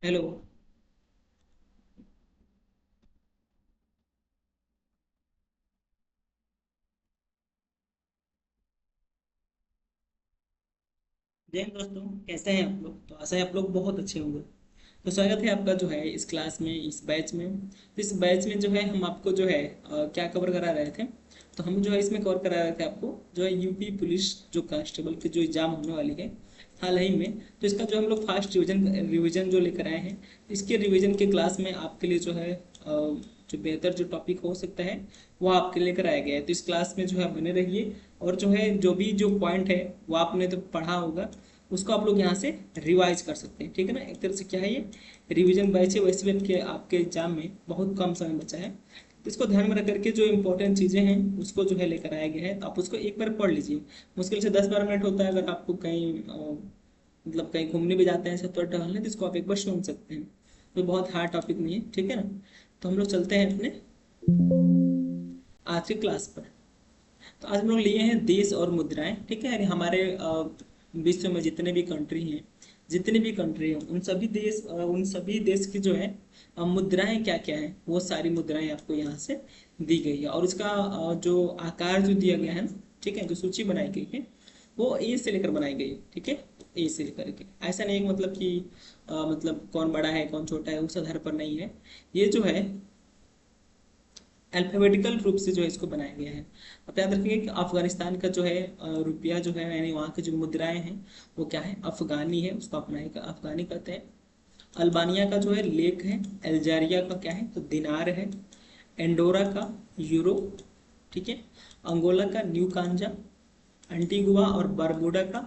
Hello. जय हिंद दोस्तों, कैसे हैं आप लोग? तो आशा है आप लोग बहुत अच्छे होंगे। तो स्वागत है आपका जो है इस क्लास में, इस बैच में। तो इस बैच में जो है हम आपको जो है क्या कवर करा रहे थे। तो हम जो है इसमें कवर करा रहे थे आपको जो है यूपी पुलिस जो कांस्टेबल की जो एग्जाम होने वाली है हाल ही में। तो इसका जो हम लोग फास्ट रिवीजन रिवीजन जो लेकर आए हैं, इसके रिवीजन के क्लास में आपके लिए जो है जो बेहतर जो टॉपिक हो सकता है वो आपके लेकर आया गया है। तो इस क्लास में जो है बने रहिए, और जो है जो भी जो पॉइंट है वो आपने तो पढ़ा होगा, उसको आप लोग यहाँ से रिवाइज कर सकते हैं। ठीक है ना, एक तरह से क्या है, ये रिवीजन बैच है। वैसे भी आपके एग्जाम में बहुत कम समय बचा है, तो इसको ध्यान में रख करके जो इंपॉर्टेंट चीज़ें हैं उसको जो है लेकर आया गया है। तो आप उसको एक बार पढ़ लीजिए। मुश्किल से 10-12 मिनट होता है। अगर आपको कहीं मतलब कहीं घूमने भी जाते हैं सब तो टहलने, तो इसको आप एक बार सुन सकते हैं। तो बहुत हार्ड टॉपिक नहीं है, ठीक है ना। तो हम लोग चलते हैं अपने आज की क्लास पर। तो आज हम लोग लिए हैं देश और मुद्राएं। ठीक है, यानी हमारे विश्व में जितने भी कंट्री हैं, जितने भी कंट्री हैं, उन सभी देश की जो है मुद्राएं क्या क्या हैं, वो सारी मुद्राएं आपको यहाँ से दी गई है। और इसका जो आकार जो दिया गया है ना, ठीक है, जो सूची बनाई गई है वो ए से लेकर बनाई गई है। ठीक है, ए से लेकर के ऐसा नहीं है मतलब कि मतलब कौन बड़ा है कौन छोटा है उस आधार पर नहीं है। ये जो है अल्फाबेटिकल रूप से जो है इसको बनाया गया है। अब याद रखिए कि अफगानिस्तान का जो है रुपया जो है, यानी वहाँ की जो मुद्राएं हैं वो क्या है, अफगानी है, उसको अपनाए का अफगानी कहते हैं। अल्बानिया का जो है लेक है। अल्जीरिया का क्या है, तो दिनार है। एंडोरा का यूरो। ठीक है। अंगोला का न्यू कांजा। एंटीगुआ और बारबूडा का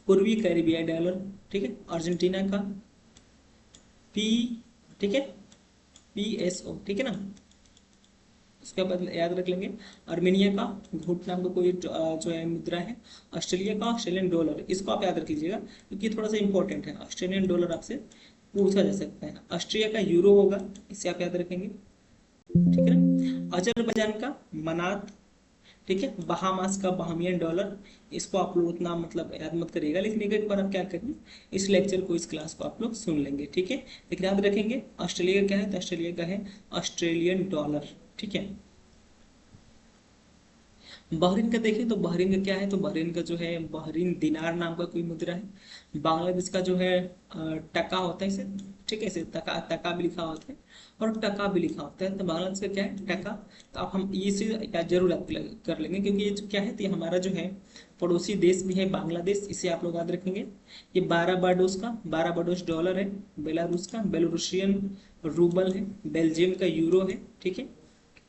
पूर्वी कैरिबिया डॉलर। ठीक है। अर्जेंटीना का पी, ठीक है, PSO, ठीक है ना, उसका बाद याद रख लेंगे। आर्मेनिया का घुट नाम का कोई जो है मुद्रा है। ऑस्ट्रेलिया का ऑस्ट्रेलियन डॉलर, इसको आप याद रख लीजिएगा क्योंकि ये थोड़ा सा इंपॉर्टेंट है। ऑस्ट्रेलियन डॉलर आपसे पूछा जा सकता है। ऑस्ट्रिया का यूरो होगा, इसे आप याद रखेंगे। ठीक है ना। अजरबैजान का मनात। ठीक है। बहामास का बहामियन डॉलर। इसको आप लोग उतना मतलब याद मत करिएगा, लेकिन एक बार आप क्या करेंगे, इस लेक्चर को, इस क्लास को आप लोग सुन लेंगे। ठीक है, लेकिन याद रखेंगे ऑस्ट्रेलिया का क्या है, तो ऑस्ट्रेलिया का है ऑस्ट्रेलियन डॉलर। ठीक है। बहरीन का देखें तो बहरीन का क्या है, तो बहरीन का जो है बहरीन दिनार नाम का कोई मुद्रा है। बांग्लादेश का जो है टका होता है इसे, ठीक है, इसे टका टका भी लिखा होता है और टका भी लिखा होता है। तो बांग्लादेश का क्या है, टका। तो आप हम ये चीज जरूर याद कर लेंगे क्योंकि ये जो क्या है, तो ये हमारा जो है पड़ोसी देश भी है बांग्लादेश, इसे आप लोग याद रखेंगे। ये 12 डॉलर है। बेलारूस का बेलोरुशियन रूबल है। बेल्जियम का यूरो है। ठीक है।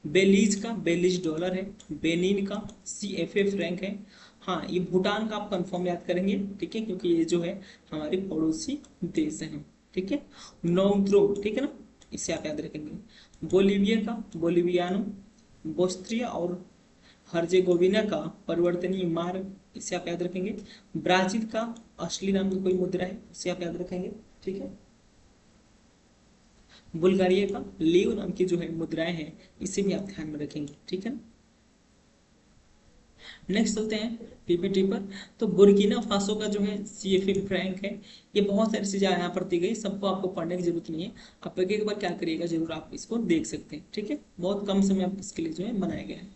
बेलीज का बेलीज डॉलर है। बेनिन का CFA फ्रैंक है। हाँ, ये भूटान का आप कंफर्म याद करेंगे, ठीक है, क्योंकि ये जो है हमारे पड़ोसी देश हैं। ठीक है। नोंग्रो, ठीक है ना, इसे आप याद रखेंगे। बोलीविया का बोलिवियानो। बोस्ट्रिया और हर्जेगोविना का परिवर्तनीय मार्ग, इसे आप याद रखेंगे। ब्राजील का असली नाम का कोई मुद्रा है, इसे आप याद रखेंगे। ठीक है। बुल्गारिया का लीव नाम की जो है मुद्राएं हैं, इसे भी आप ध्यान में रखेंगे। ठीक है ना। नेक्स्ट चलते हैं PPT पर। तो बुर्किना फासो का जो है CFA फ्रैंक है। ये बहुत सारी चीजें यहाँ पर दी गई, सबको आपको पढ़ने की जरूरत नहीं है। आप एक एक बार क्या करिएगा, जरूर आप इसको देख सकते हैं। ठीक है, बहुत कम समय आप इसके लिए जो है बनाया गया है।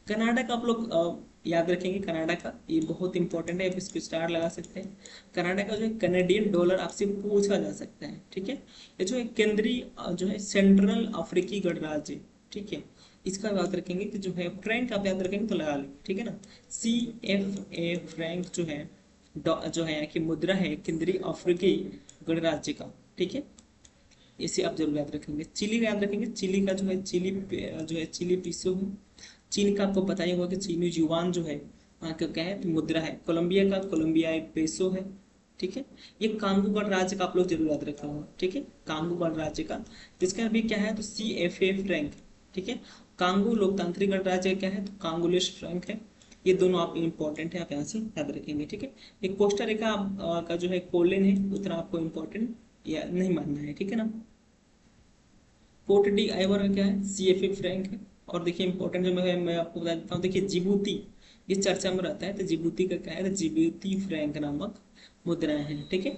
कनाडा का आप लोग याद रखेंगे। कनाडा का ये बहुत इंपॉर्टेंट है, आप इसको स्टार लगा सकते हैं। कनाडा का जो है कैनेडियन डॉलर आपसे पूछा जा सकता है। ठीक है। ये जो है केंद्रीय जो है सेंट्रल अफ्रीकी गणराज्य। ठीक है, इसका याद रखेंगे कि जो है फ्रैंक आप याद रखेंगे तो लगा लेंगे। ठीक है ना। CFA फ्रैंक जो है जो है यहाँ की मुद्रा है केंद्रीय अफ्रीकी गणराज्य का। ठीक है, इसे आप जरूर याद रखेंगे। चिली का याद रखेंगे। चिली का जो है जो है चिली पीसो है। चीन का आपको पता ही होगा कि चीनी युआन जो है वहाँ का क्या है, तो मुद्रा है। कोलंबिया का कोलंबियाई पेसो है। ठीक है। ये कांगो गणराज्य का आप लोग जरूर याद रखा होगा। ठीक है, कांगो गणराज्य का, जिसका भी क्या है, तो CFA फ्रैंक। ठीक है। कांगो लोकतांत्रिक गणराज्य क्या है, तो कांगोलिश फ्रैंक है। ये दोनों आप इंपॉर्टेंट है, आप यहाँ से याद रखेंगे। ठीक है। एक कोस्टा रिका का जो है कोलिन है, उतना आपको इंपॉर्टेंट या नहीं मानना है। ठीक है ना। कोट डी आइवर का क्या है, CFA फ्रैंक है। और देखिए इंपॉर्टेंट जो मैं आपको बता देता हूँ, देखिए जिबूती, ये चर्चा में रहता है। तो जिबूती का क्या है, तो जिबूती फ्रैंक नामक मुद्राएं हैं। ठीक है।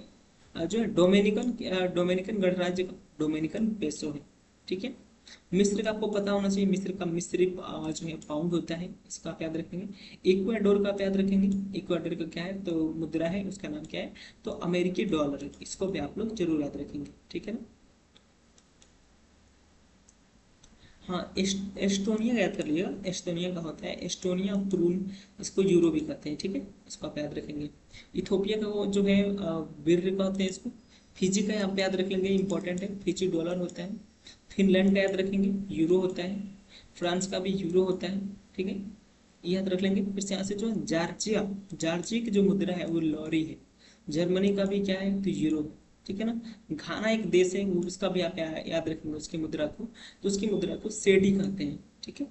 जो है डोमिनिकन गणराज्य का डोमिनिकन पेसो है। ठीक है। मिस्र का आपको पता होना चाहिए, मिस्र का मिस्री जो है पाउंड होता है, इसका आप याद रखेंगे। इक्वाडोर का आप याद रखेंगे, इक्वाडोर का क्या है तो मुद्रा है, उसका नाम क्या है तो अमेरिकी डॉलर है, इसको भी आप लोग जरूर याद रखेंगे। ठीक है ना। हाँ, एस्टोनिया का याद कर लीजिएगा, एस्टोनिया का होता है एस्टोनिया क्रून, इसको यूरो भी कहते हैं। ठीक है, इसको आप याद रखेंगे। इथोपिया का वो जो है बिर कहते हैं इसको। फिजी का आप याद रख लेंगे, इंपॉर्टेंट है, फिजी डॉलर होता है। फिनलैंड का याद रखेंगे, यूरो होता है। फ्रांस का भी यूरो होता है। ठीक है, ये याद रख लेंगे। फिर से यहाँ से जो है जॉर्जिया, जॉर्जिया की जो मुद्रा है वो लॉरी है। जर्मनी का भी क्या है तो यूरो। ठीक है ना। घाना एक देश है, वो उसका भी आप याद रखेंगे उसकी मुद्रा को, तो उसकी मुद्रा को सेडी कहते हैं। ठीक है।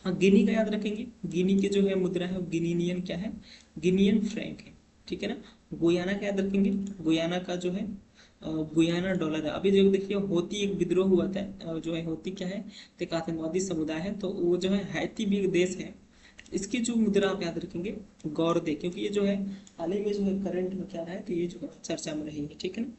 हाँ, गिनी का याद रखेंगे, गिनी की जो है मुद्रा है वो गिनीनियन क्या है, गिनियन फ्रैंक है। ठीक है ना। गुयाना का याद रखेंगे, गुयाना का जो है गुयाना डॉलर है। अभी जो देखिए होती एक विद्रोह हुआ था, जो है होती क्या है तो एक आतंकवादी समुदाय है, तो वो जो है हैती भी एक देश है। इसकी जो मुद्रा आप याद रखेंगे गौरदे, क्योंकि ये जो है हाल ही में जो है करंट में क्या है तो ये जो है चर्चा में रहेगी। ठीक है ना।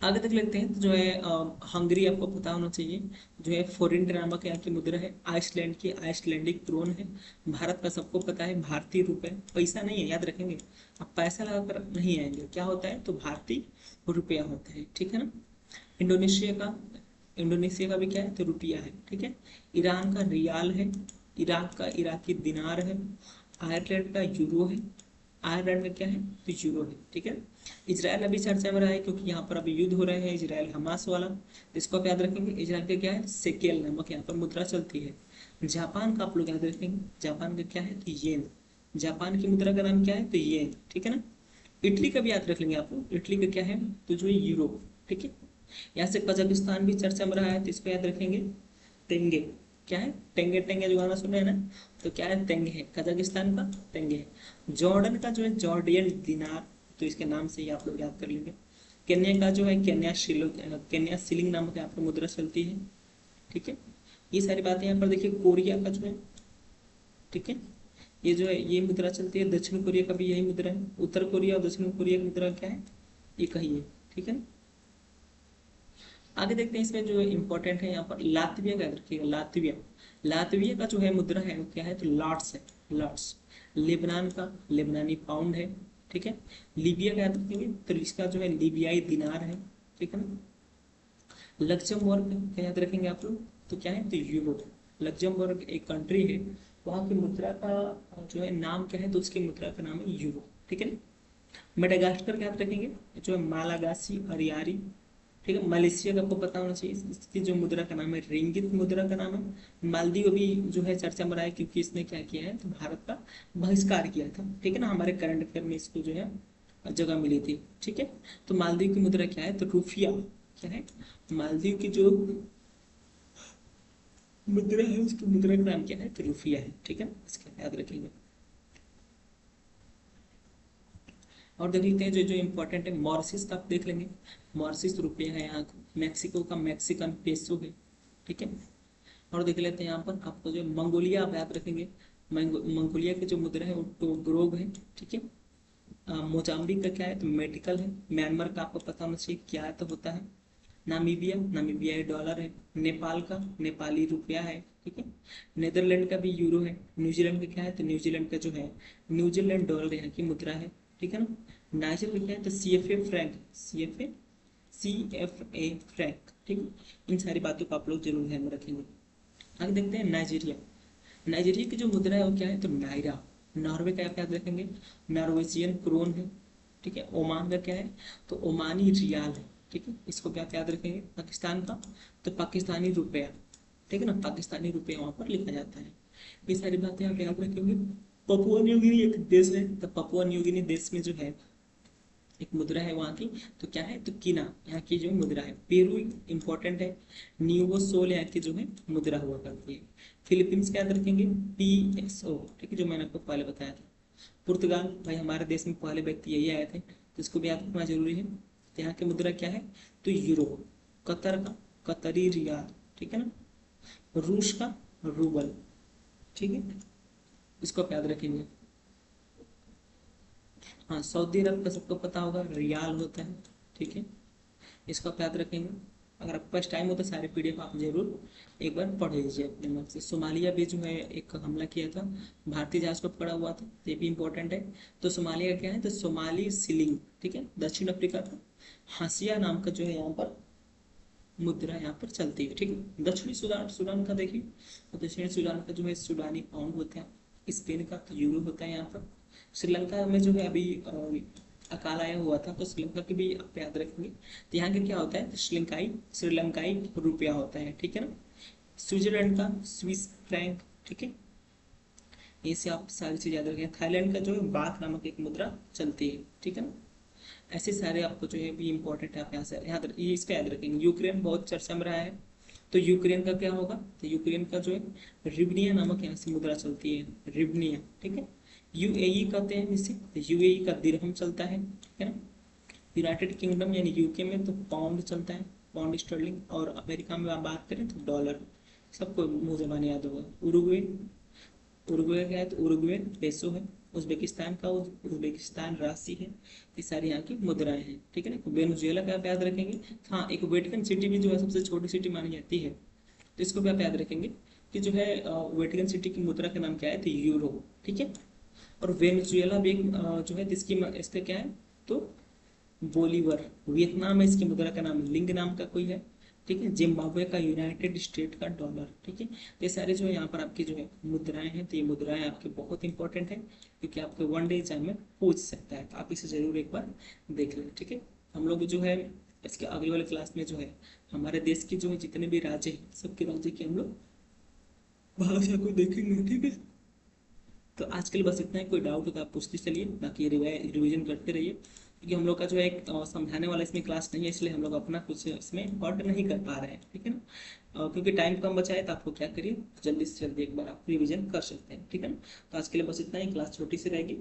आगे तक लेते हैं तो जो है हंगरी आपको पता होना चाहिए, जो है फोरिन नामक यहाँ की मुद्रा है। आइसलैंड की आइसलैंडिक क्रोन है। भारत का सबको पता है भारतीय रुपए, पैसा नहीं है, याद रखेंगे। अब पैसा लगाकर नहीं आएंगे, क्या होता है तो भारतीय रुपया होता है। ठीक है ना। इंडोनेशिया का, इंडोनेशिया का भी क्या है तो रुपया है। ठीक है। ईरान का रियाल है। इराक का इराकी दिनार है। आयरलैंड का यूरो है। आयरलैंड में क्या है तो यूरो है। ठीक है। इजराइल अभी चर्चा में रहा है, क्योंकि यहाँ पर अभी युद्ध हो रहे हैं इजराइल हमास वाला, तो इसको आप याद रखेंगे। इजराइल का क्या है सेकेल नामक यहाँ पर मुद्रा चलती है। जापान का आप लोग याद रखेंगे, जापान का क्या है तो येन। जापान की मुद्रा का नाम क्या है तो येन। ठीक है ना। इटली का भी याद रख लेंगे आप लोग, इटली का क्या है तो जो यूरो। ठीक है। यहाँ से कजाकिस्तान भी चर्चा में रहा है, तो इसको याद रखेंगे तेंगे। क्या है टेंगे, टेंगे जो गाना सुने हैं ना, तो क्या है तेंगे है, कजाकिस्तान का तेंगे है। जॉर्डन का जो है जॉर्डियन दिनार, तो इसके नाम से ही आप लोग याद कर लेंगे। केन्या का जो है केन्या शिलो, केन्या सिलिंग नामक यहाँ पर मुद्रा चलती है। ठीक है। ये सारी बातें यहाँ पर देखिए। कोरिया का जो है, ठीक है, ये जो है ये मुद्रा चलती है। दक्षिण कोरिया का भी यही मुद्रा है। उत्तर कोरिया और दक्षिण कोरिया की मुद्रा क्या है एक ही है। ठीक है ना। आगे देखते हैं, इसमें जो इंपॉर्टेंट है यहाँ पर लातविया का याद रखिएगा, लातविया। लातविया का जो है मुद्रा है वो क्या है तो लॉट्स है, लॉट्स। लेबनान का लेबनानी पाउंड है। ठीक है। लीबिया का याद रखेंगे, तो इसका जो है लीबियाई दिनार है। ठीक है ना। लक्जमबर्ग का याद रखेंगे आप लोग, तो क्या है तो यूरो। लक्जमबर्ग एक कंट्री है, वहाँ की मुद्रा का जो है नाम क्या है तो उसकी मुद्रा का नाम है यूरो। ठीक है ना। मेडागास्कर का याद रखेंगे, जो है मालागासी अरियारी। ठीक है। मलेशिया का आपको पता होना चाहिए, इसकी जो मुद्रा का नाम है रिंगित मुद्रा का नाम है। मालदीव अभी जो है चर्चा में रहा है, क्योंकि इसने क्या किया है तो भारत का बहिष्कार किया था। ठीक है ना। हमारे करंट अफेयर में इसको जो है जगह मिली थी। ठीक है। तो मालदीव की मुद्रा क्या है तो रुफिया। क्या है मालदीव की जो मुद्रा है उसकी मुद्रा का नाम क्या है तो रुफिया है। ठीक है, इसका याद रखेंगे। और देख लेते हैं जो जो इम्पोर्टेंट है, मॉरिशस का आप देख लेंगे। मॉरिशस रुपया है यहाँ का। मैक्सिको का मैक्सिकन पेसो है। ठीक है। और देख लेते हैं यहाँ पर आपको जो मंगोलिया आप याद रखेंगे। मंगोलिया की जो मुद्रा है वो टोग्रोग है। ठीक है। मोजाम्बिक का क्या है तो मेडिकल है। म्यांमार का आपको पता होना चाहिए क्या तो होता है। नामीबिया, नामीबिया डॉलर है। नेपाल का नेपाली रुपया है। ठीक है। नीदरलैंड का भी यूरो है। न्यूजीलैंड का क्या है तो न्यूजीलैंड का जो है न्यूजीलैंड डॉलर यहाँ की मुद्रा है। ठीक है ना। नाइजर का क्या है तो C F A franc, C F A, C F A franc. ठीक है। इन सारी बातों को आप लोग जरूर ध्यान में रखेंगे। आगे देखते हैं नाइजीरिया। नाइजीरिया की जो मुद्रा है वो क्या है तो नायरा। नॉर्वे का आप याद रखेंगे, नॉर्वेजियन क्रोन है। ठीक है। ओमान का क्या है तो ओमानी रियाल है। ठीक है, इसको क्या आप याद रखेंगे। पाकिस्तान का तो पाकिस्तानी रुपया। ठीक है ना, पाकिस्तानी रुपया वहां पर लिखा जाता है। ये सारी बातें आप याद रखेंगे। पपुआ न्यू गिनी एक देश है, तो पपुआ न्यू गिनी देश में जो है एक मुद्रा है वहाँ की, तो क्या है तो कीना यहाँ की जो मुद्रा है। पेरू इंपॉर्टेंट है। न्यूवो सोल यहाँ की जो है मुद्रा हुआ करती है। फिलीपींस के याद रखेंगे पीएसओ। ठीक है, जो मैंने आपको पहले बताया था। पुर्तगाल, भाई हमारे देश में पहले व्यक्ति यही आए थे, तो इसको भी याद रखना जरूरी है। तो यहाँ की मुद्रा क्या है तो यूरो। कतर का कतरी रियाल। ठीक है ना। रूस का रूबल। ठीक है, इसको आप याद रखेंगे। हाँ, सऊदी अरब का सबको पता होगा रियाल होता है, ठीक है, इसको आप याद रखेंगे। अगर आपके पास टाइम हो तो सारे पीडीएफ आप जरूर एक बार पढ़ लीजिए अपने मन से। सोमालिया भी जो है एक हमला किया था, भारतीय जहाज को पकड़ा हुआ था, ये भी इंपॉर्टेंट है। तो सोमालिया क्या है, तो सोमाली सिलिंग, ठीक है, दक्षिण अफ्रीका का हासिया नाम का जो है यहाँ पर मुद्रा यहाँ पर चलती है, ठीक है। दक्षिणी सूडान, सूडान का देखिए, तो दक्षिणी सूडान का जो है सूडानी पाउंड होता है, स्पेन का तो यूरो होता है यहाँ पर। श्रीलंका में जो है अभी अकाल आया हुआ था, तो श्रीलंका की भी आप याद रखेंगे। तो यहाँ का क्या होता है, तो श्रीलंकाई श्रीलंकाई रुपया होता है, ठीक है ना। स्विट्जरलैंड का स्विस फ्रैंक, ठीक है, ये से आप सारी चीज याद रखें। थाईलैंड का जो है बाथ नामक एक मुद्रा चलती है, ठीक है ना। ऐसे सारे आपको जो है भी इंपॉर्टेंट है, आप यहाँ से ये इसका याद रखेंगे। यूक्रेन बहुत चर्चा में रहा है, तो यूक्रेन का क्या होगा, तो यूक्रेन का जो है रिवनिया नामक यहाँ से मुद्रा चलती है, रिवनिया, ठीक है। यूएई कहते हैं इसे, तो यूएई का दिरहम चलता है ना। यूनाइटेड किंगडम यानी यूके में तो पाउंड चलता है, पाउंड स्टर्लिंग। और अमेरिका में आप बात करें तो डॉलर। सबको मुंह जबानी याद होगा। उरुग्वे, उरुग्वे क्या है, तो उरुग्वे पेसो है। उज्बेकिस्तान का उज्बेकिस्तान राशि है। ये सारी यहाँ की मुद्राएं हैं, ठीक है ना। वेनेजुएला का आप याद रखेंगे। हाँ, एक वेटिकन सिटी भी जो है सबसे छोटी सिटी मानी जाती है, तो इसको भी आप याद रखेंगे कि जो है वेटिकन सिटी की मुद्रा का नाम क्या है, तो यूरो, ठीक है। और वेनेजुएला भी एक जो है जिसकी इसका क्या है, तो बोलीवर। वियतनाम में इसकी मुद्रा का नाम लिंग नाम का कोई है, ठीक है। जिम्बाब्वे का यूनाइटेड स्टेट का डॉलर, ठीक है। तो ये सारे जो है यहाँ पर आपकी जो है मुद्राएं हैं, तो ये मुद्राएं आपकी बहुत इंपॉर्टेंट है, क्योंकि आपके वन डे एग्जाम में पूछ सकता है, तो आप इसे जरूर एक बार देख लें, ठीक है। हम लोग जो है इसके अगले वाले क्लास में जो है हमारे देश के जो है जितने भी राज्य हैं, सबके राज्य की हम लोग भाषा को देखेंगे, ठीक है। तो आज के लिए बस इतना ही। कोई डाउट हो तो आप पूछते चलिए, बाकी रिवीजन करते रहिए, क्योंकि हम लोग का जो है एक समझाने वाला इसमें क्लास नहीं है, इसलिए हम लोग अपना कुछ इसमें पढ़ नहीं कर पा रहे हैं, ठीक है ना। क्योंकि टाइम कम बचा है, तो आपको क्या करिए, जल्दी से जल्दी एक बार आप रिवीजन कर सकते हैं, ठीक है ना। तो आज के लिए बस इतना ही, क्लास छोटी सी रहेगी।